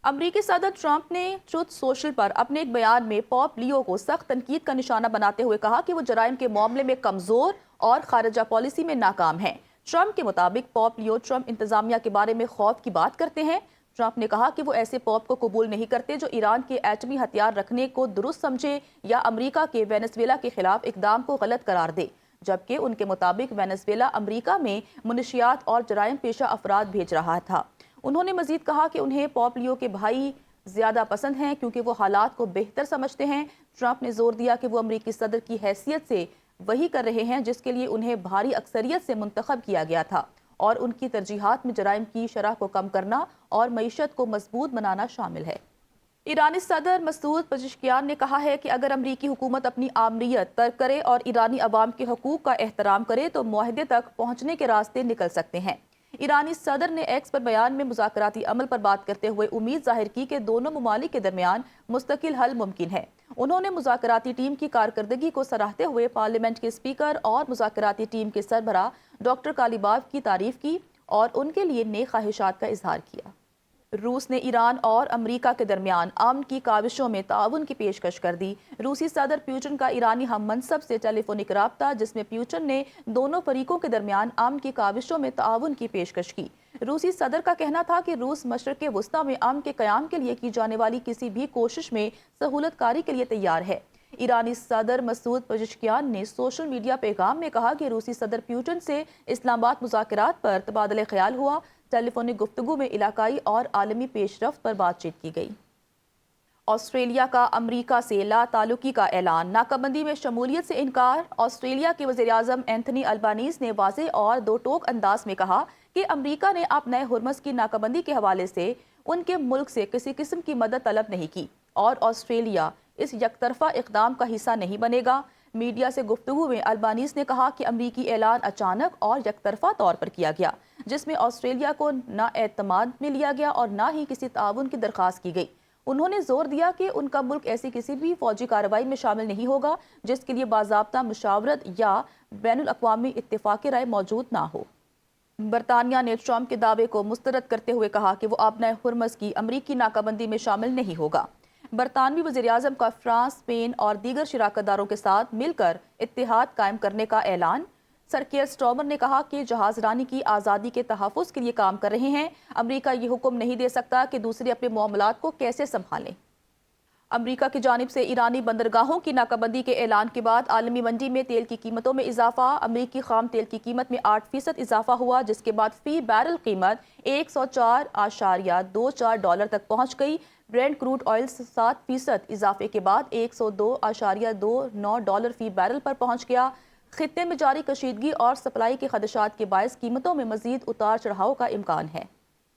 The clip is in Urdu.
امریکی صدر ٹرمپ نے ٹروتھ سوشل پر اپنے ایک بیان میں پوپ لیو کو سخت تنقید کا نشانہ بناتے ہوئے کہا کہ وہ جرائم کے معاملے میں کمزور اور خارجہ پالیسی میں ناکام ہیں۔ ٹرمپ کے مطابق پوپ لیو ٹرمپ انتظامیہ کے بارے میں خوف کی بات کرتے ہیں۔ ٹرمپ نے کہا کہ وہ ایسے پوپ کو قبول نہیں کرتے جو ایران کے ایٹمی ہتھیار رکھنے کو درست سمجھے یا امریکہ کے وینزویلا کے خلاف اقدام کو غلط قرار دے، جبکہ ان کے مطابق وینزویلا امریکہ میں منشیات اور جرائم پیشہ افراد بھیج رہا تھا۔ انہوں نے مزید کہا کہ انہیں پوپ لیو کے بھائی زیادہ پسند ہیں کیونکہ وہ حالات کو بہتر سمجھتے ہیں۔ ٹرمپ نے زور دیا کہ وہ امریکی صدر کی حیثیت سے وہی کر رہے ہیں جس کے لیے انہیں بھاری اکثریت سے منتخب کیا گیا تھا، اور ان کی ترجیحات میں جرائم کی شرح کو کم کرنا اور معیشت کو مضبوط بنانا شامل ہے۔ ایرانی صدر مسعود پزشکیان نے کہا ہے کہ اگر امریکی حکومت اپنی آمریت ترک کرے اور ایرانی عوام کے حقوق کا احترام کرے تو معاہدے تک پہنچنے کے راستے نکل سکتے ہیں۔ ایرانی صدر نے ایکس پر بیان میں مذاکراتی عمل پر بات کرتے ہوئے امید ظاہر کی کہ دونوں ممالک کے درمیان مستقل حل ممکن ہے۔ انہوں نے مذاکراتی ٹیم کی کارکردگی کو سراہتے ہوئے پارلیمنٹ کے اسپیکر اور مذاکراتی ٹیم کے سربراہ ڈاکٹر کالیباف کی تعریف کی اور ان کے لیے نیک خواہشات کا اظہار کیا۔ روس نے ایران اور امریکہ کے درمیان امن کی کاوشوں میں تعاون کی پیشکش کر دی۔ روسی صدر پیوٹن کا ایرانی ہم منصب سے ٹیلی فونک رابطہ، جس میں پیوٹن نے دونوں فریقوں کے درمیان امن کی کاوشوں میں تعاون کی پیشکش کی۔ روسی صدر کا کہنا تھا کہ روس مشرق وسطیٰ میں امن کے قیام کے لیے کی جانے والی کسی بھی کوشش میں سہولت کاری کے لیے تیار ہے۔ ایرانی صدر مسعود پزشکیان نے سوشل میڈیا پیغام میں کہا کہ روسی صدر پیوٹن سے اسلام آباد مذاکرات پر تبادلہ خیال ہوا۔ ٹیلی فونک گفتگو میں علاقائی اور عالمی پیش رفت پر بات چیت کی گئی۔ آسٹریلیا کا امریکہ سے لا تعلقی کا اعلان، ناکہ بندی میں شمولیت سے انکار۔ آسٹریلیا کے وزیر اعظم اینتھونی البانیز نے واضح اور دو ٹوک انداز میں کہا کہ امریکہ نے اب نئے ہرمز کی ناکہ بندی کے حوالے سے ان کے ملک سے کسی قسم کی مدد طلب نہیں کی، اور آسٹریلیا اس یک طرفہ اقدام کا حصہ نہیں بنے گا۔ میڈیا سے گفتگو میں البانیز نے کہا کہ امریکی اعلان اچانک اور یک طرفہ طور پر کیا گیا، جس میں آسٹریلیا کو نہ اعتماد میں لیا گیا اور نہ ہی کسی تعاون کی درخواست کی گئی۔ انہوں نے زور دیا کہ ان کا ملک ایسی کسی بھی فوجی کارروائی میں شامل نہیں ہوگا جس کے لیے باضابطہ مشاورت یا بین الاقوامی اتفاق رائے موجود نہ ہو۔ برطانیہ نے ٹرمپ کے دعوے کو مسترد کرتے ہوئے کہا کہ وہ اب نئے ہرمز کی امریکی ناکہ بندی میں شامل نہیں ہوگا۔ برطانوی وزیر اعظم کا فرانس، اسپین اور دیگر شراکت داروں کے ساتھ مل کر اتحاد قائم کرنے کا اعلان۔ سر کیئر سٹارمر نے کہا کہ جہاز رانی کی آزادی کے تحفظ کے لیے کام کر رہے ہیں۔ امریکہ یہ حکم نہیں دے سکتا کہ دوسرے اپنے معاملات کو کیسے سنبھالیں۔ امریکہ کی جانب سے ایرانی بندرگاہوں کی ناکہ بندی کے اعلان کے بعد عالمی منڈی میں تیل کی قیمتوں میں اضافہ۔ امریکی خام تیل کی قیمت میں 8% اضافہ ہوا، جس کے بعد فی بیرل قیمت $104.24 تک پہنچ گئی۔ برینٹ کروڈ آئل 7% اضافے کے بعد $102.29 فی بیرل پر پہنچ گیا۔ خطے میں جاری کشیدگی اور سپلائی کے خدشات کے باعث قیمتوں میں مزید اتار چڑھاؤ کا امکان ہے۔